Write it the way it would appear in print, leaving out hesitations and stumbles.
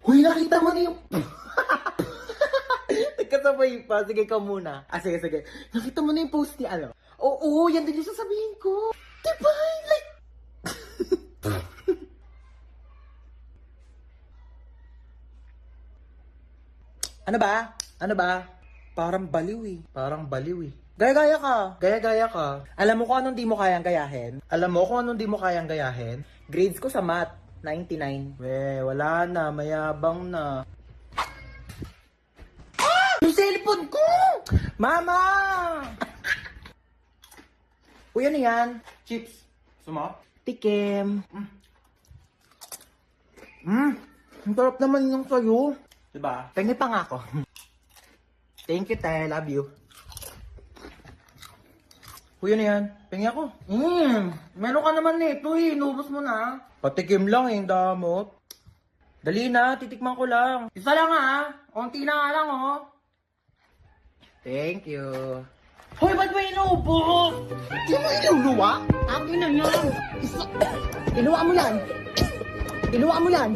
Uy, nakita mo na yung... Nagkasabay pa. Sige, ikaw muna. Sige. Nakita mo na yung post ni ano? Oo, yan din yung sasabihin ko. Diba? Like... Ano ba? Parang baliw eh. Gaya-gaya ka. Alam mo kung anong di mo kayang gayahin? Grades ko sa math, 99. Wala na. Mayabang na. Yung cellphone ko! Mama! Uy, ano yan? Chips. Gusto mo? Tikim. Ang sarap naman yung sa'yo. Diba? Pengi pa nga ako. Thank you, Tay. Love you. Kuya na yan. Pengi ako. Meron ka naman nito eh. Inubos mo na. Patikim lang eh, damot. Dali na, titikman ko lang. Isa lang ha. Konti na nga lang oh. Thank you. Hoy, ba't mo inubos? Di mo inuluwa? Akin na yan. Iluwa mo yan. Iluwa mo yan.